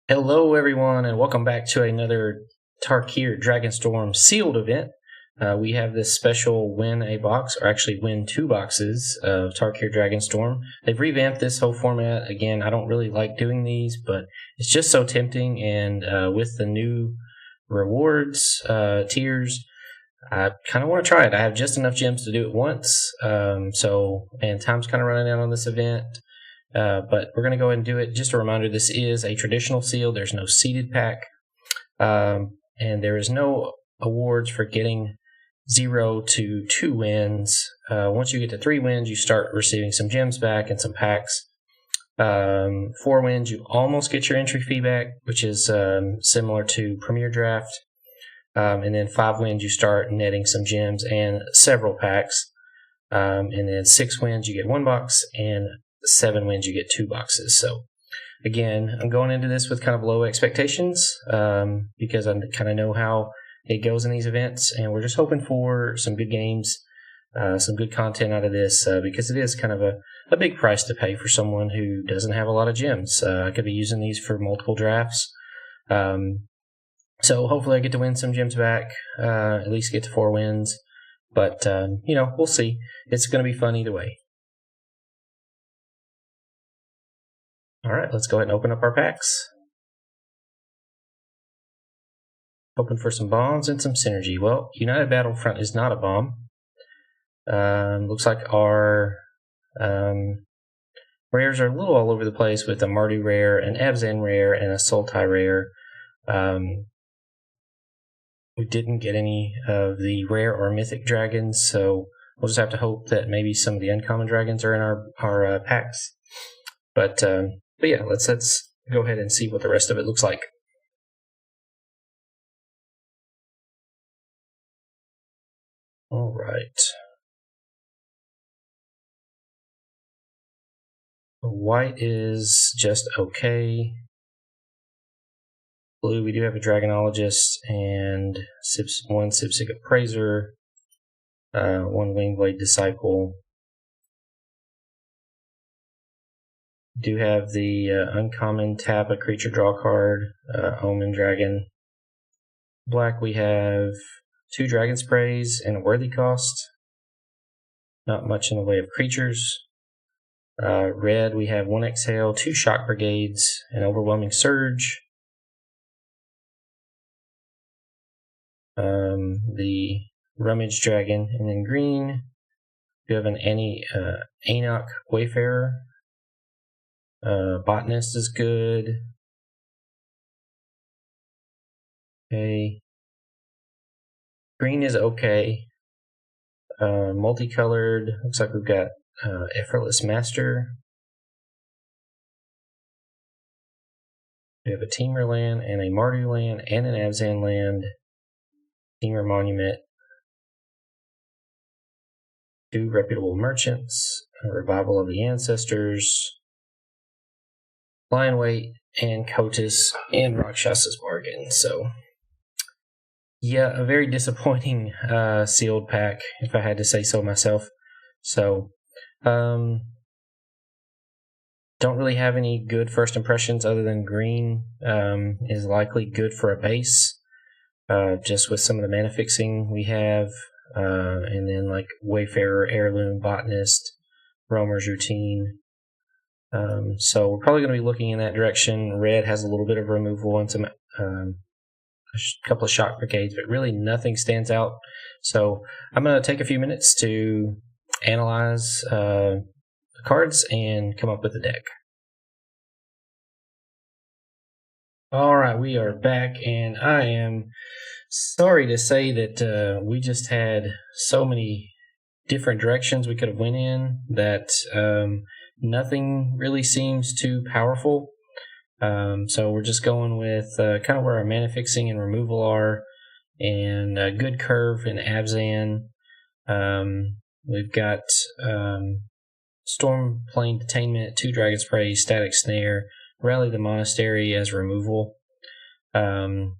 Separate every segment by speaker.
Speaker 1: Hello, everyone, and welcome back to another Tarkir Dragonstorm sealed event. We have this special win a box, or actually win 2 boxes of Tarkir Dragonstorm. They've revamped this whole format. Again, I don't really like doing these, but it's just so tempting, and with the new rewards tiers, I kind of want to try it. I have just enough gems to do it once, and time's kind of running out on this event. But we're going to go ahead and do it. Just a reminder, this is a traditional seal. There's no seeded pack. And there is no awards for getting 0 to 2 wins. Once you get to 3 wins, you start receiving some gems back and some packs. 4 wins, you almost get your entry fee back, which is similar to Premier Draft. And then 5 wins, you start netting some gems and several packs. And then 6 wins, you get 1 box, and 7 wins, you get 2 boxes. So again, I'm going into this with kind of low expectations because I kind of know how it goes in these events, and we're just hoping for some good games, some good content out of this because it is kind of a big price to pay for someone who doesn't have a lot of gems. I could be using these for multiple drafts. So hopefully I get to win some gems back, at least get to 4 wins. But, we'll see. It's going to be fun either way. All right, let's go ahead and open up our packs. Hoping for some bombs and some synergy. Well, United Battlefront is not a bomb. Looks like our rares are a little all over the place with a Mardu rare, an Abzan rare, and a Sultai rare. We didn't get any of the rare or mythic dragons, so we'll just have to hope that maybe some of the uncommon dragons are in our packs. But yeah, let's go ahead and see what the rest of it looks like. All right. White is just okay. Blue, we do have a Dragonologist and 1 Sipsig Appraiser, 1 Wingblade Disciple. We do have the uncommon tap a creature draw card, Omen Dragon. Black, we have 2 Dragon Sprays and a Worthy Cost. Not much in the way of creatures. Red, we have 1 Exhale, 2 Shock Brigades, an Overwhelming Surge. The Rummage Dragon, and then green, we have an Anok Wayfarer. Botanist is good. Okay. Green is okay. Multicolored, looks like we've got Effortless Master. We have a Temur land and a Mardu land and an Abzan land. Temur Monument. 2 Reputable Merchants. A Revival of the Ancestors. Lion Weight and Kotis and Rakshasa's Bargain. So yeah, a very disappointing sealed pack, if I had to say so myself. So don't really have any good first impressions other than green is likely good for a base. Just with some of the mana fixing we have, and then like Wayfarer, Heirloom, Botanist, Roamer's Routine. So we're probably going to be looking in that direction. Red has a little bit of removal and some a couple of Shock Brigades, but really nothing stands out. So I'm going to take a few minutes to analyze the cards and come up with a deck. All right, we are back, and I am sorry to say that we just had so many different directions we could have went in that nothing really seems too powerful. So we're just going with kind of where our mana fixing and removal are, and a good curve in Abzan. We've got Storm Plane Detainment, 2 Dragon Sprays, Static Snare, Rally the Monastery as removal. And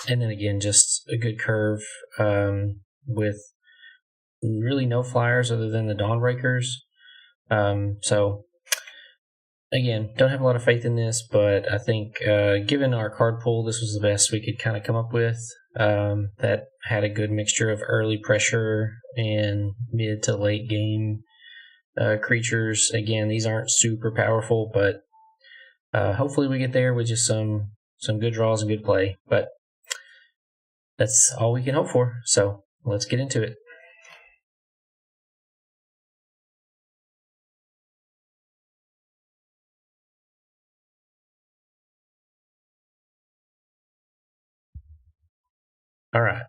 Speaker 1: then again, just a good curve with really no flyers other than the Dawnbreakers. So again, don't have a lot of faith in this, but I think given our card pool, this was the best we could kind of come up with. That had a good mixture of early pressure and mid to late game creatures. Again, these aren't super powerful, but hopefully we get there with just some good draws and good play. But that's all we can hope for. So let's get into it. All right.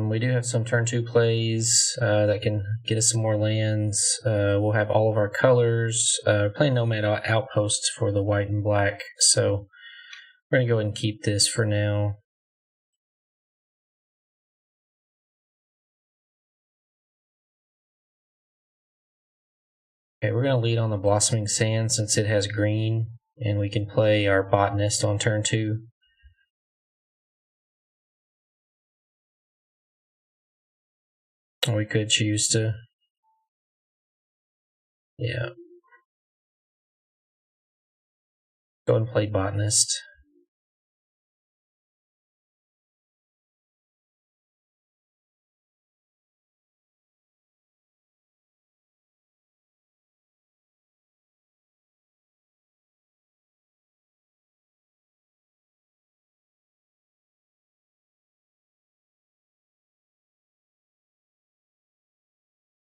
Speaker 1: We do have some turn 2 plays that can get us some more lands. We'll have all of our colors. Playing Nomad Outposts for the white and black. So we're going to go ahead and keep this for now. Okay, we're going to lead on the Blossoming Sand since it has green, and we can play our Botanist on turn 2. Or we could choose to... Yeah. Go ahead and play Botanist.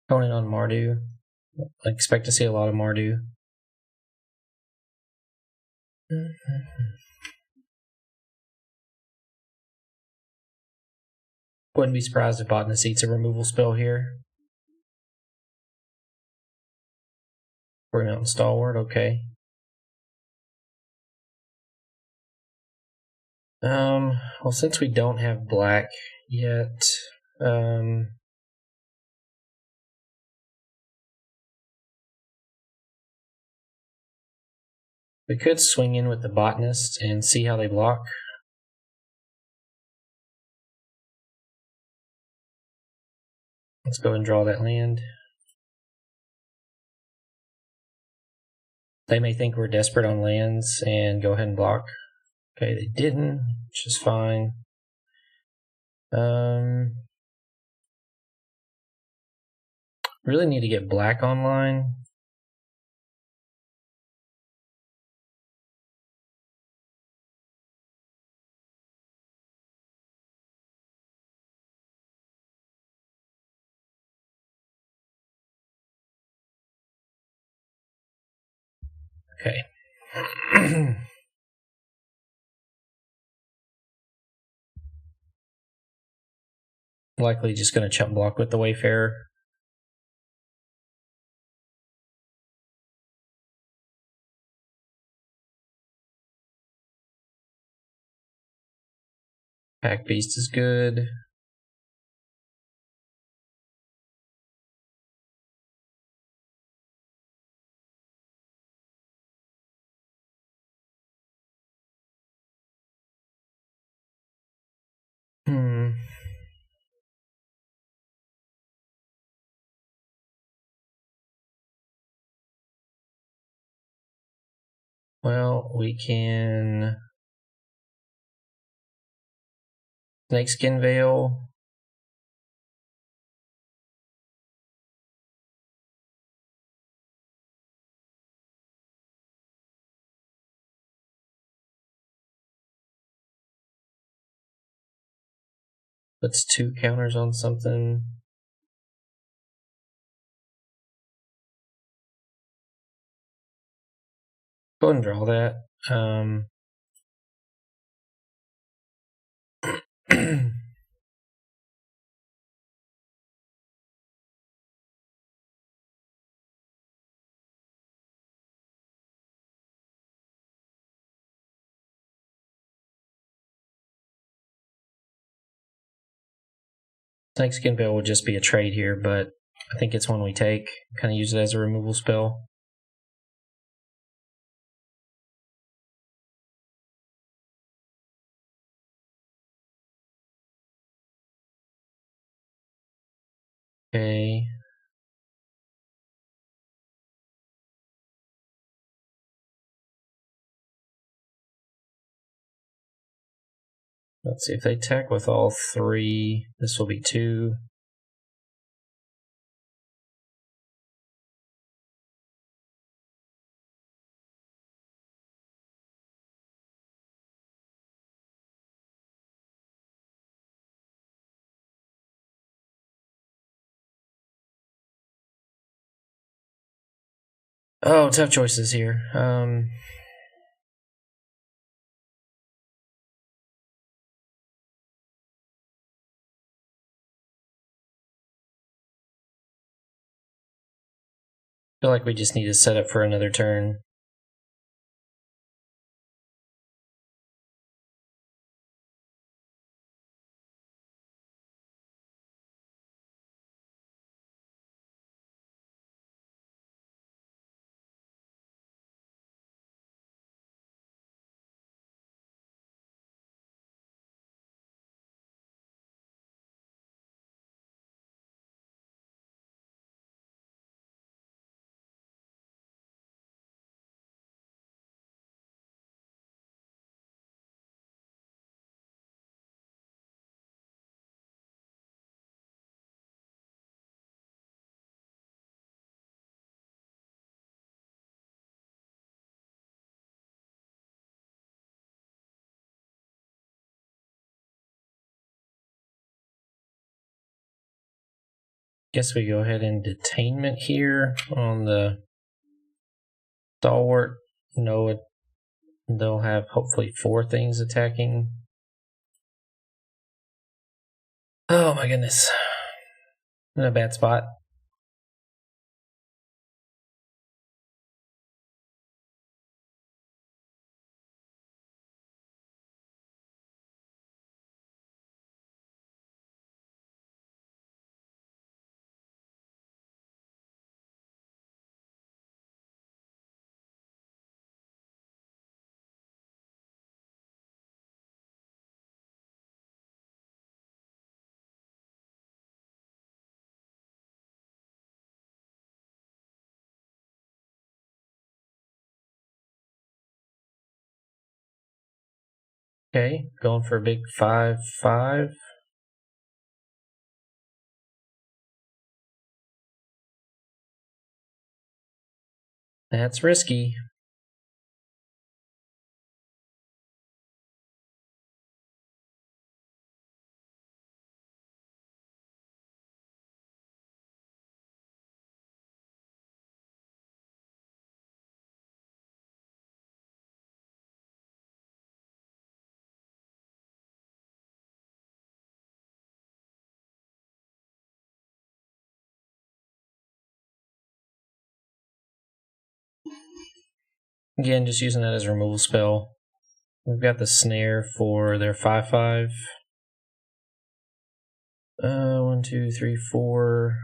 Speaker 1: Opponent on Mardu. I expect to see a lot of Mardu. Wouldn't be surprised if Botanist eats a removal spell here. Bring out Stalwart, okay. Well, since we don't have black yet, we could swing in with the Botanist and see how they block. Let's go and draw that land. They may think we're desperate on lands and go ahead and block. Okay, they didn't, which is fine. Really need to get black online. Okay. Likely just going to chump block with the Wayfarer. Pack Beast is good. Well, we can Snakeskin Veil. Puts 2 counters on something. Go ahead and draw that. Snakeskin Veil would just be a trade here, but I think it's one we take. Kind of use it as a removal spell. Okay. Let's see if they attack with all 3. This will be 2. Oh, tough choices here. Feel like we just need to set up for another turn. Guess we go ahead and detainment here on the stalwart. Know it. They'll have hopefully 4 things attacking. Oh my goodness. I'm in a bad spot. Okay, going for a big 5/5. That's risky. Again, just using that as a removal spell. We've got the snare for their 5/5. 1, 2, 3, 4.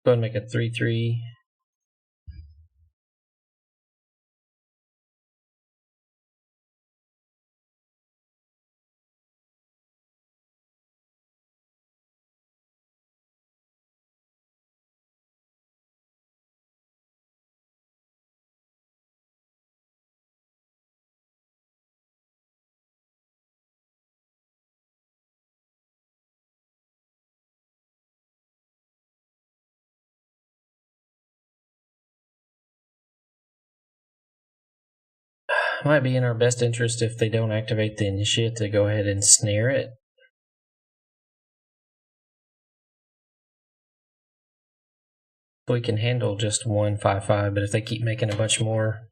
Speaker 1: Go ahead and make a 3/3. Might be in our best interest if they don't activate the initiate to go ahead and snare it. We can handle just 1 5/5, but if they keep making a bunch more.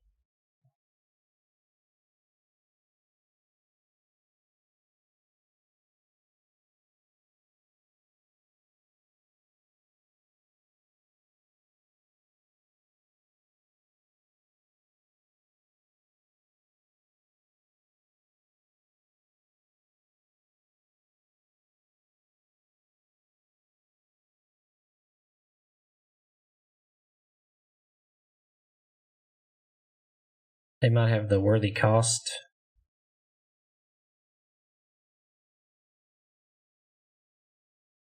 Speaker 1: They might have the worthy cost.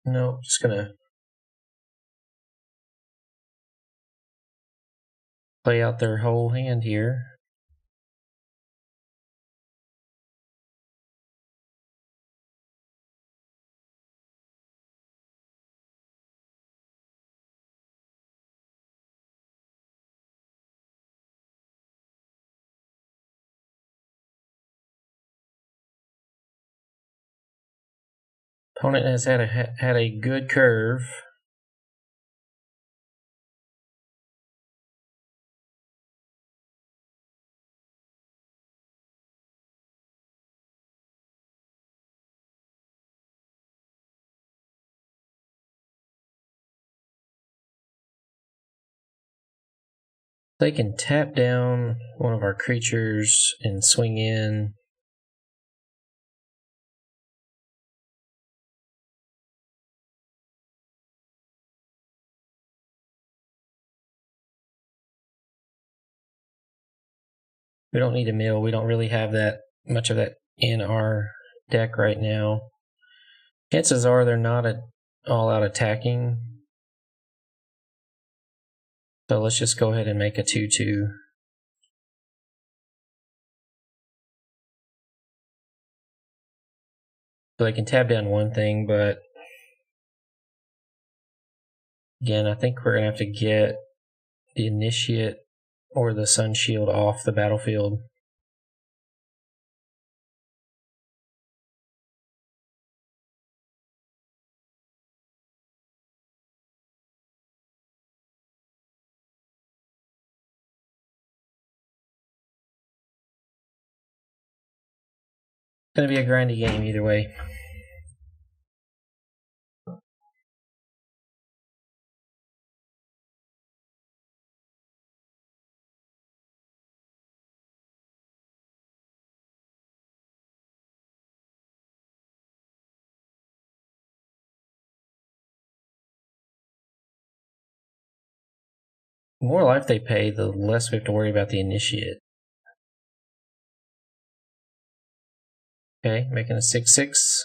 Speaker 1: No, just gonna play out their whole hand here. Opponent has had a good curve. They can tap down one of our creatures and swing in. We don't need a mill. We don't really have that much of that in our deck right now. Chances are they're not all out attacking. So let's just go ahead and make a 2/2. So they can tap down one thing, but again, I think we're going to have to get the Initiate or the Sun Shield off the battlefield. It's going to be a grindy game either way. The more life they pay, the less we have to worry about the Initiate. Okay, making a 6/6.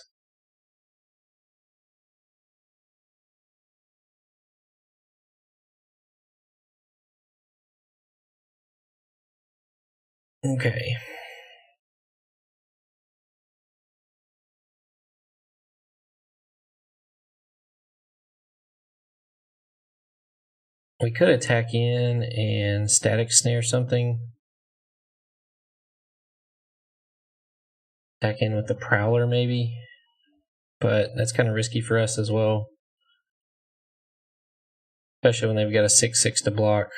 Speaker 1: Okay. We could attack in and static snare something. Attack in with the Prowler maybe. But that's kind of risky for us as well. Especially when they've got a 6/6 to block.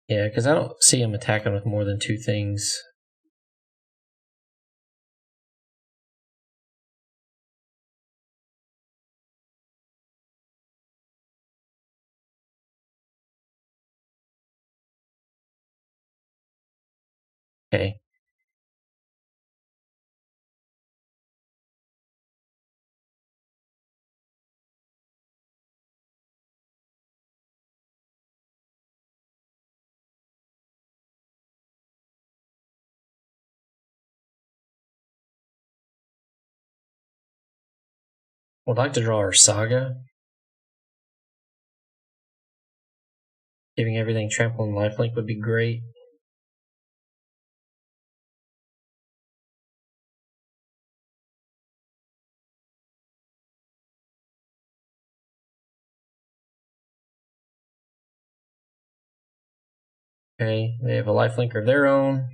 Speaker 1: Yeah, because I don't see him attacking with more than two things. Okay. Would like to draw our Saga. Giving everything trample and lifelink would be great. Okay, they have a lifelink of their own.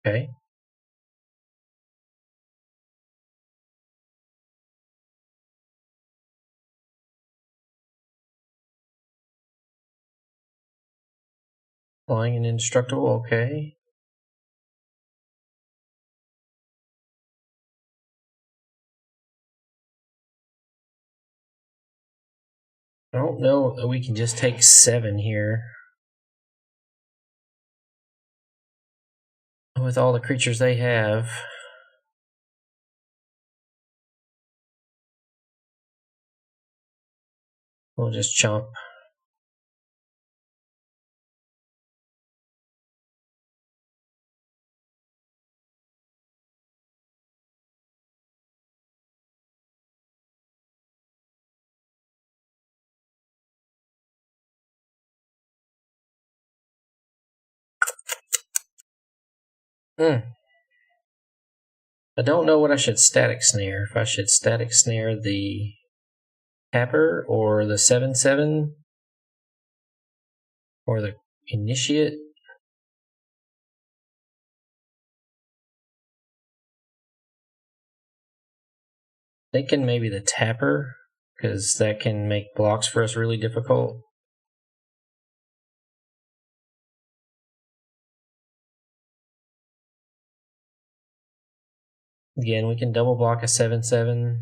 Speaker 1: Okay. Flying and indestructible, okay. I don't know that we can just take 7 here. With all the creatures they have. We'll just chomp. I don't know what I should static snare. If I should static snare the Tapper or the 7/7 or the Initiate. Thinking maybe the Tapper, because that can make blocks for us really difficult. Again, we can double block a 7/7.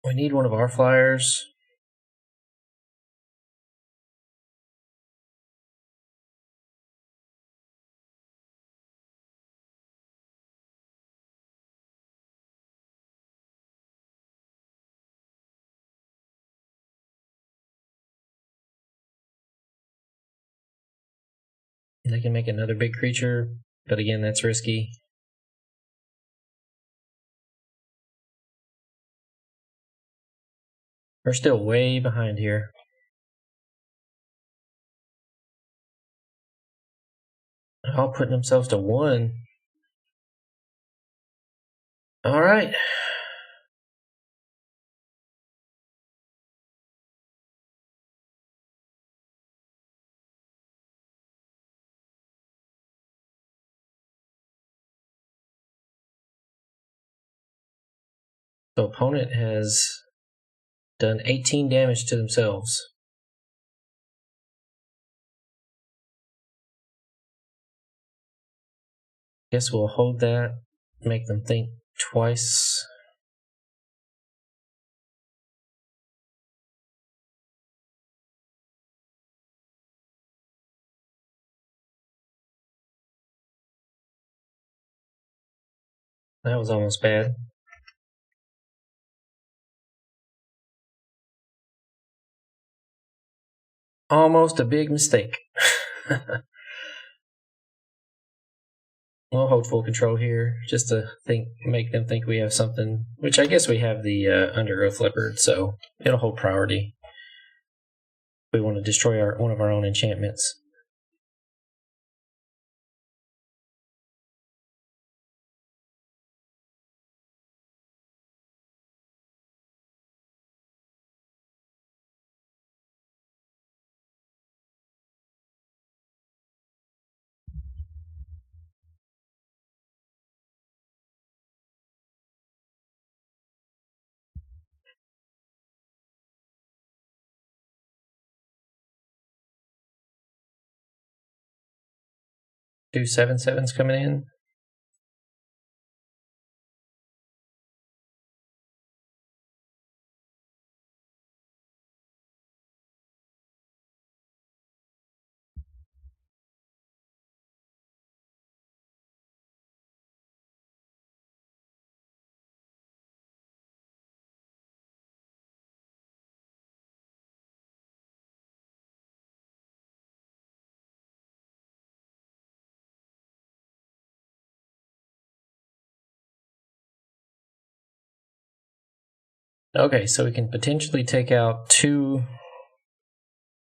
Speaker 1: We need one of our flyers. They can make another big creature, but again, that's risky. We're still way behind here. All putting themselves to 1. All right. The opponent has done 18 damage to themselves. Guess we'll hold that, make them think twice. That was almost bad. Almost a big mistake. We'll hold full control here, just to make them think we have something, which I guess we have the Undergrowth Leopard, so it'll hold priority. We want to destroy one of our own enchantments. Two 7/7s coming in. Okay, so we can potentially take out 2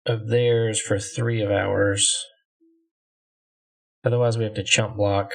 Speaker 1: of theirs for 3 of ours. Otherwise, we have to chump block.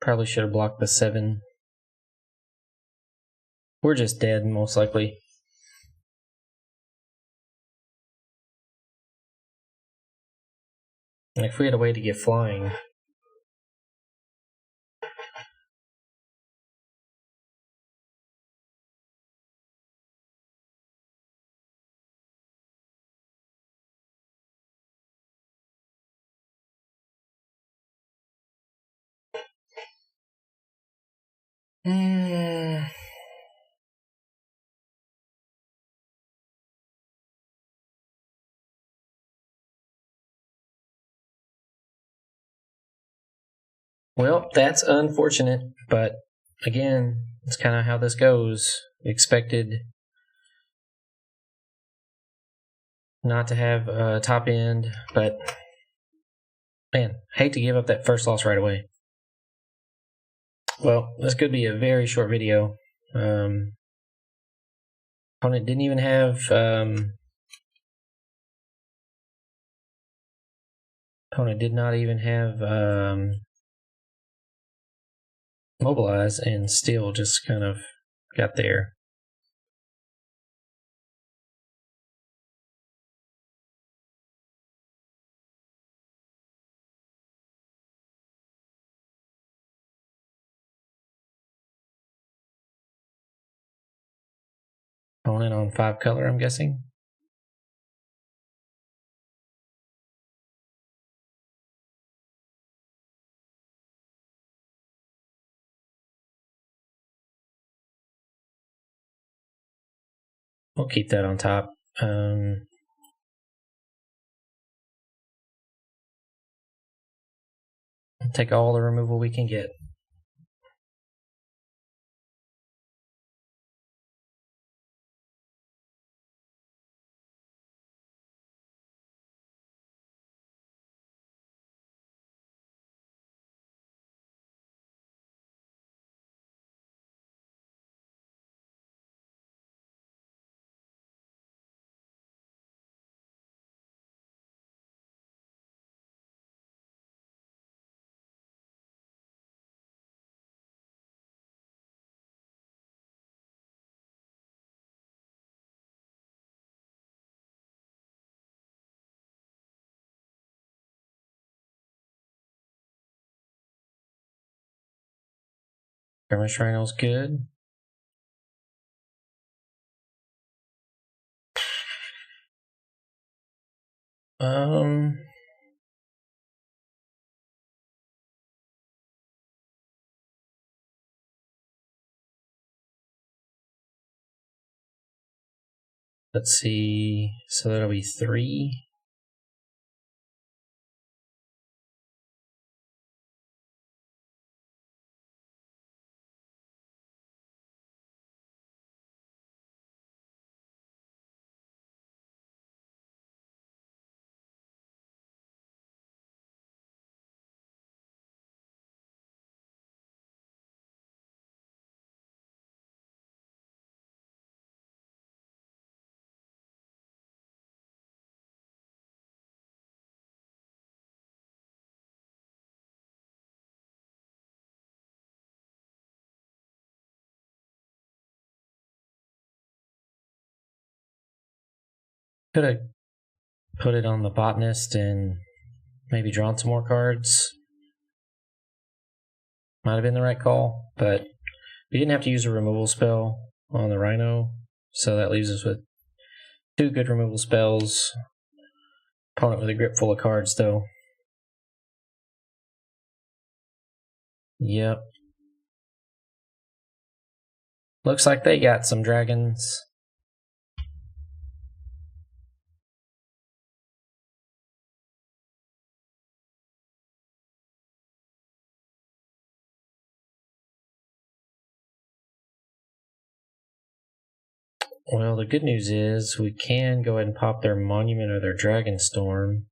Speaker 1: Probably should have blocked the 7. We're just dead, most likely. And if we had a way to get flying... Well, that's unfortunate, but again, it's kind of how this goes. Expected not to have a top end, but man, hate to give up that first loss right away. Well, this could be a very short video. Opponent didn't even have opponent did not even have Mobilize, and still just kind of got there. Opponent on 5 color, I'm guessing. We'll keep that on top. Take all the removal we can get. Skirmish Rhino's good. Let's see. So that'll be 3. Could have put it on the botanist and maybe drawn some more cards. Might have been the right call, but we didn't have to use a removal spell on the Rhino, so that leaves us with 2 good removal spells. Opponent with a grip full of cards, though. Yep. Looks like they got some dragons. Well, the good news is we can go ahead and pop their Monument or their Dragonstorm.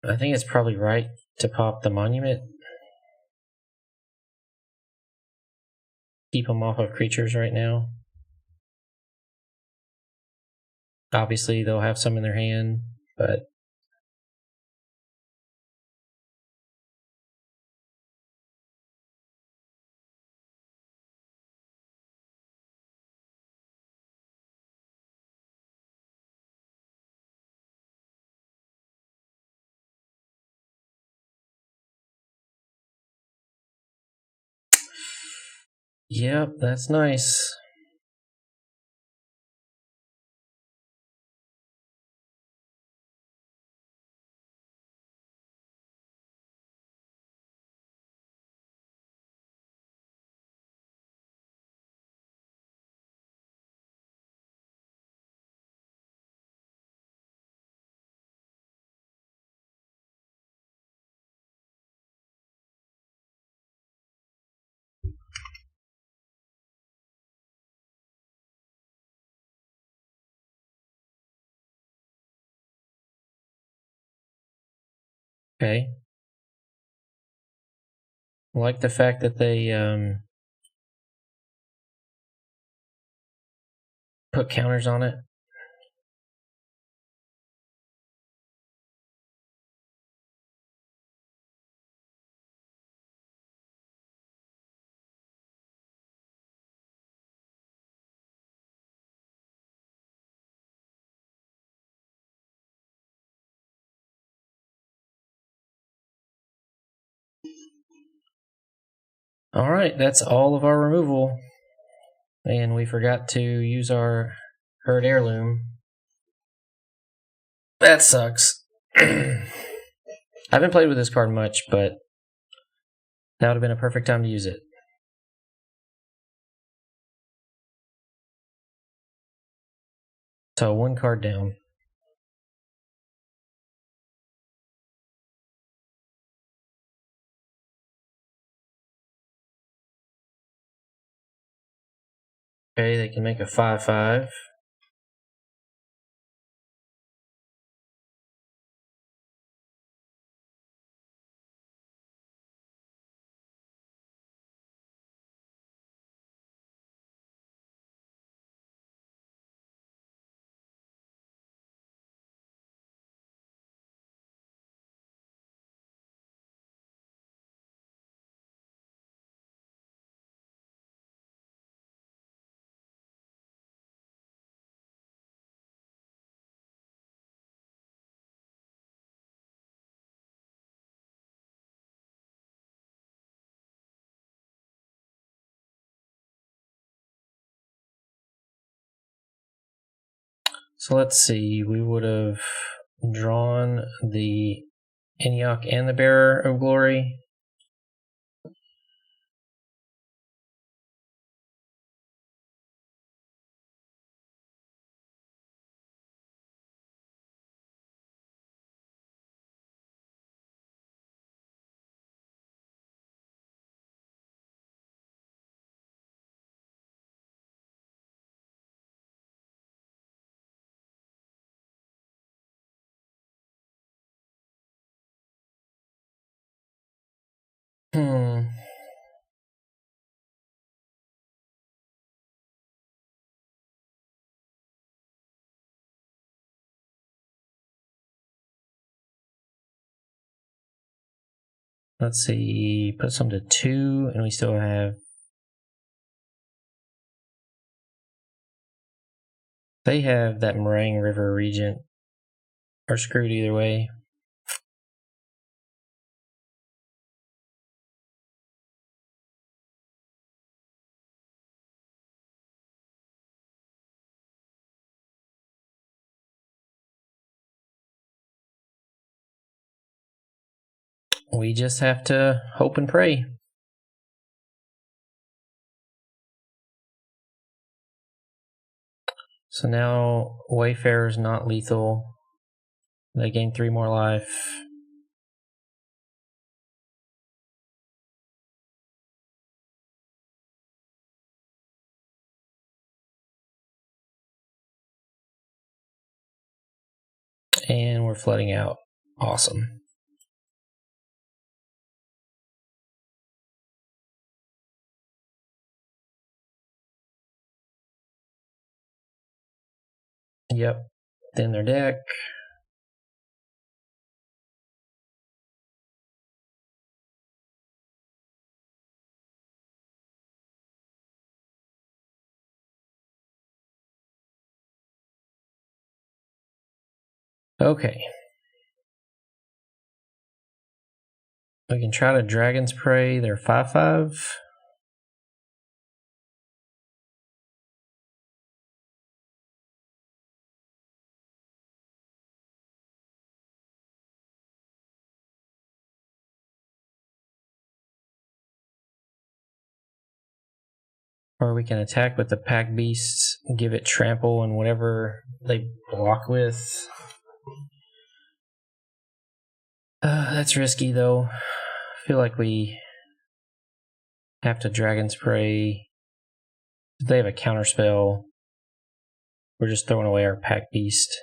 Speaker 1: I think it's probably right to pop the monument. Keep them off of creatures right now. Obviously, they'll have some in their hand, but yep, that's nice. Okay. I like the fact that they put counters on it. All right, that's all of our removal. And we forgot to use our herd heirloom. That sucks. I haven't played with this card much, but that would have been a perfect time to use it. So 1 card down. Okay, they can make a 5/5. So let's see, we would have drawn the Eniok and the Bearer of Glory. Let's see, put some to 2, and we still have... They have that Meringue River Regent. Are screwed either way. We just have to hope and pray. So now Wayfarer's not lethal. They gain 3 more life. And we're flooding out. Awesome. Yep. Then their deck. Okay. We can try to Dragon's Prey. They're 5/5. Or we can attack with the Pack Beasts, give it trample and whatever they block with. That's risky though. I feel like we have to Dragon's Prey. If they have a counter spell, we're just throwing away our Pack Beast.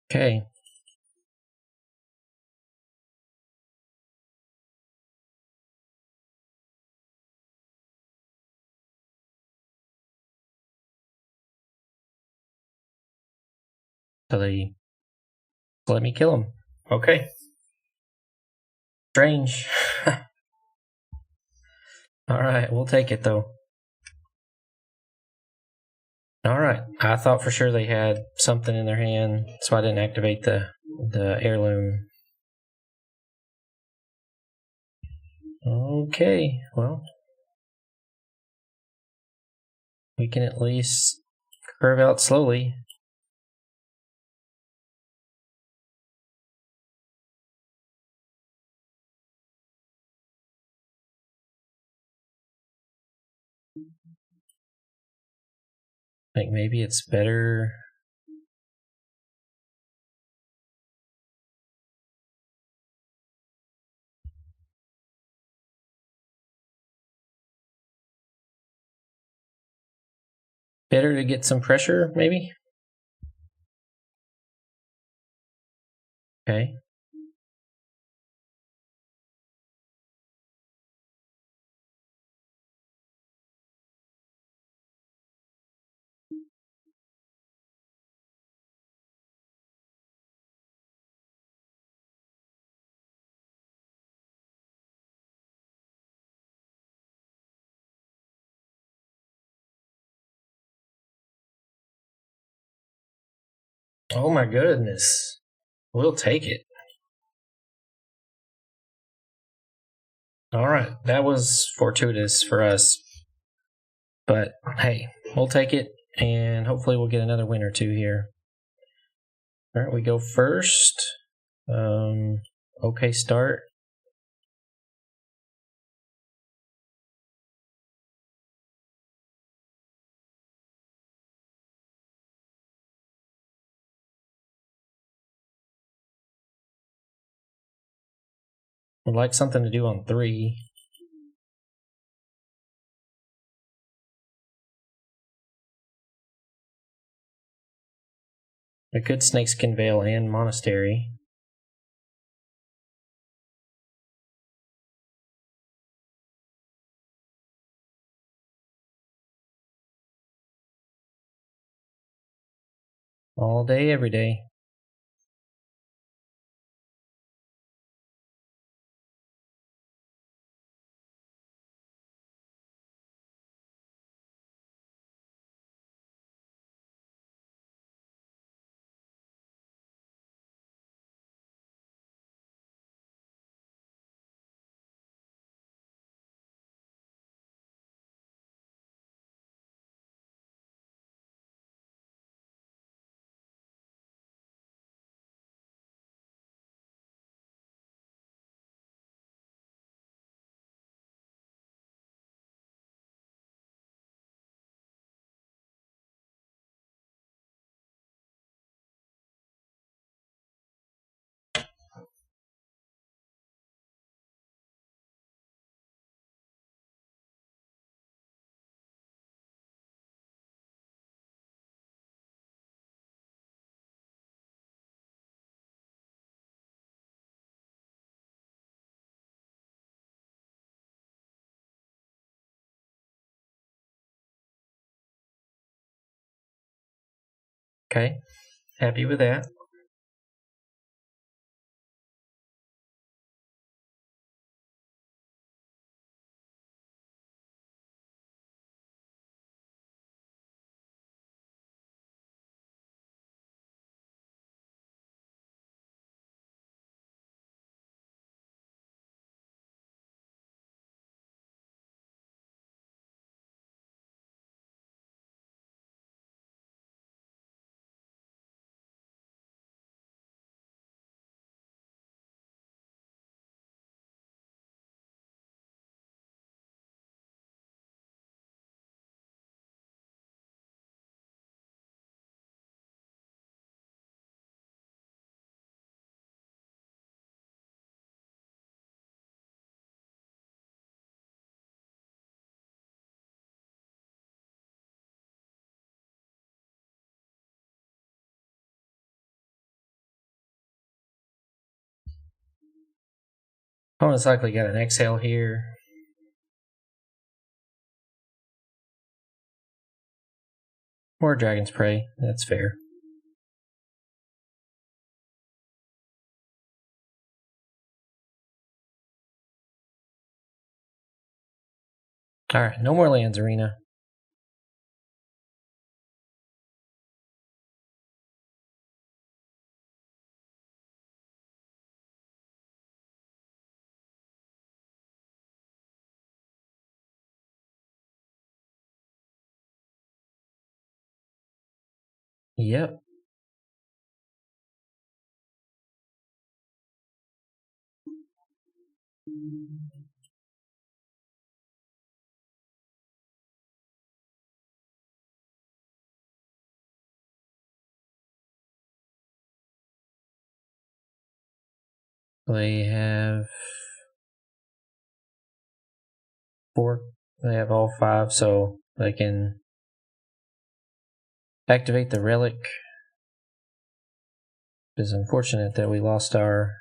Speaker 1: Okay. So they let me kill him. Okay. Strange. Alright, we'll take it though. Alright, I thought for sure they had something in their hand, so I didn't activate the heirloom. Okay, well, we can at least curve out slowly. I think maybe it's better. Better to get some pressure, maybe? Okay. Oh my goodness. We'll take it. Alright, that was fortuitous for us. But hey, we'll take it, and hopefully we'll get another win or two here. Alright, we go first. Okay start. Would like something to do on 3. A good Snakeskin Veil and Monastery. All day, every day. Okay, happy with that. Opponent's likely got an exhale here. Or Dragon's Prey, that's fair. Alright, no more lands, Arena. Yep. They have 4. They have all 5, so they can activate the relic. It is unfortunate that we lost our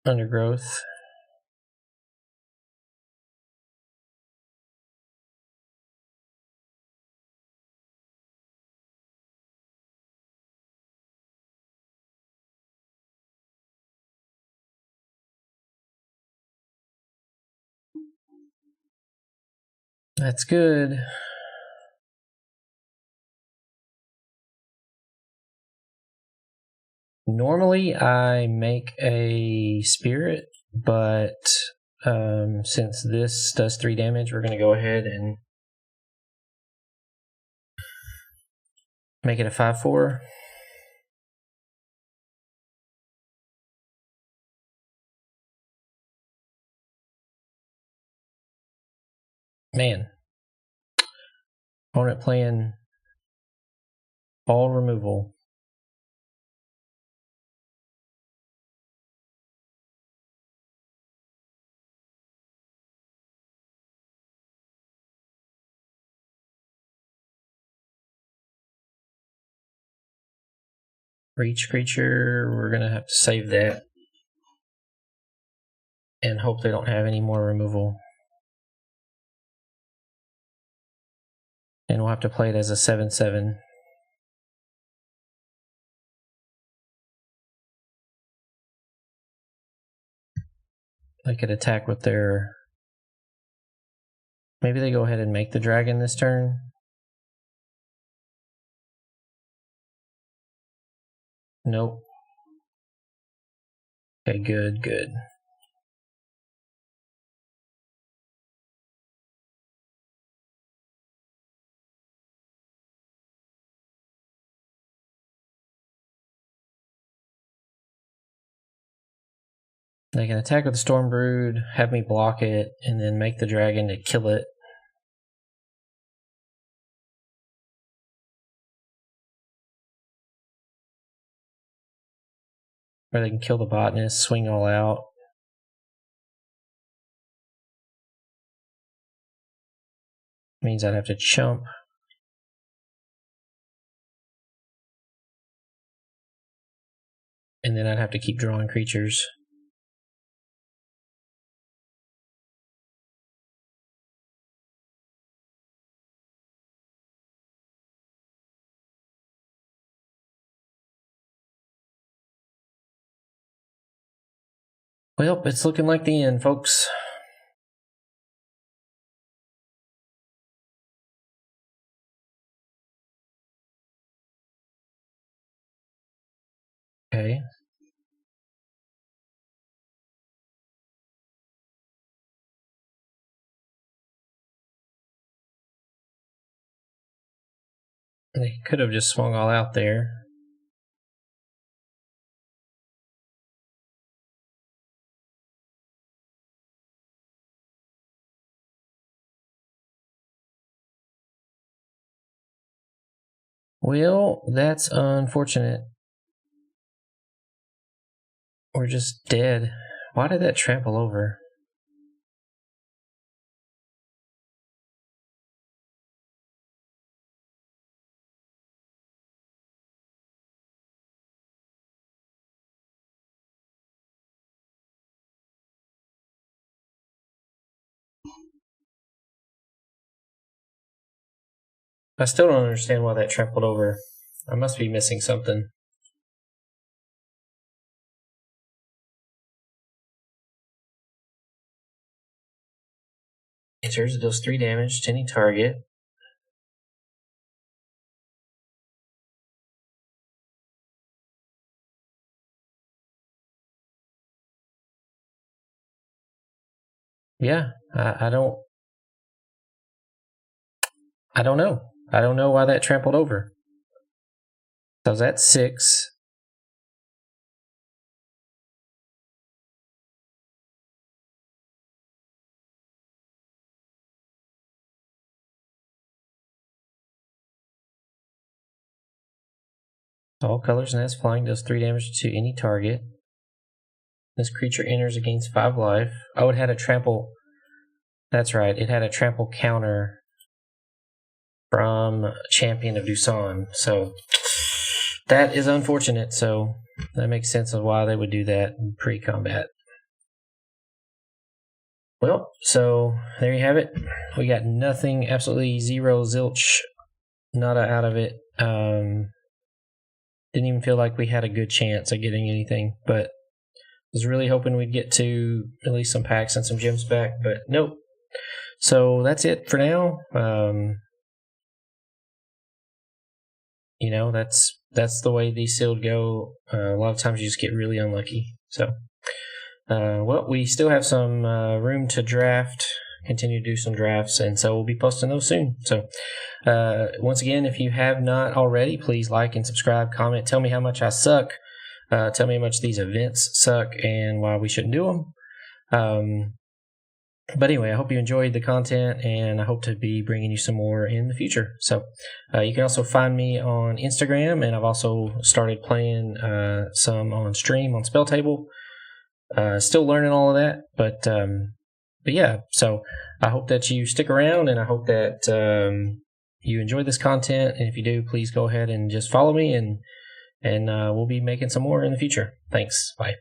Speaker 1: undergrowth. That's good. Normally I make a spirit, but since this does 3 damage, we're going to go ahead and make it a 5/4. Man. Opponent playing all removal. For each creature, we're going to have to save that and hope they don't have any more removal. And we'll have to play it as a 7/7. They could attack with their... Maybe they go ahead and make the dragon this turn. Nope. Okay, good, good. They can attack with the Storm Brood, have me block it, and then make the dragon to kill it. Or they can kill the botanist, swing all out. Means I'd have to chump. And then I'd have to keep drawing creatures. Well, it's looking like the end, folks. Okay. They could have just swung all out there. Well, that's unfortunate. We're just dead. Why did that trample over? I still don't understand why that trampled over. I must be missing something. Enters, it deals 3 damage to any target. Yeah, I don't know. I don't know why that trampled over. So that's 6. All colors and has flying, does 3 damage to any target. This creature enters and gains 5 life. Oh, it had a trample. That's right. It had a trample counter from Champion of Doosan. So that is unfortunate. So that makes sense of why they would do that in pre-combat. Well, so there you have it. We got nothing, absolutely zero zilch, nada out of it. Didn't even feel like we had a good chance at getting anything, but was really hoping we'd get to at least some packs and some gems back, but nope. So that's it for now. That's the way these sealed go. A lot of times you just get really unlucky. So, well, we still have some room to draft, continue to do some drafts, and so we'll be posting those soon. So, once again, if you have not already, please like and subscribe, comment, tell me how much I suck. Tell me how much these events suck and why we shouldn't do them. But anyway, I hope you enjoyed the content, and I hope to be bringing you some more in the future. So you can also find me on Instagram, and I've also started playing some on stream on Spell Table. Still learning all of that, but yeah. So I hope that you stick around, and I hope that you enjoy this content. And if you do, please go ahead and just follow me, and we'll be making some more in the future. Thanks. Bye.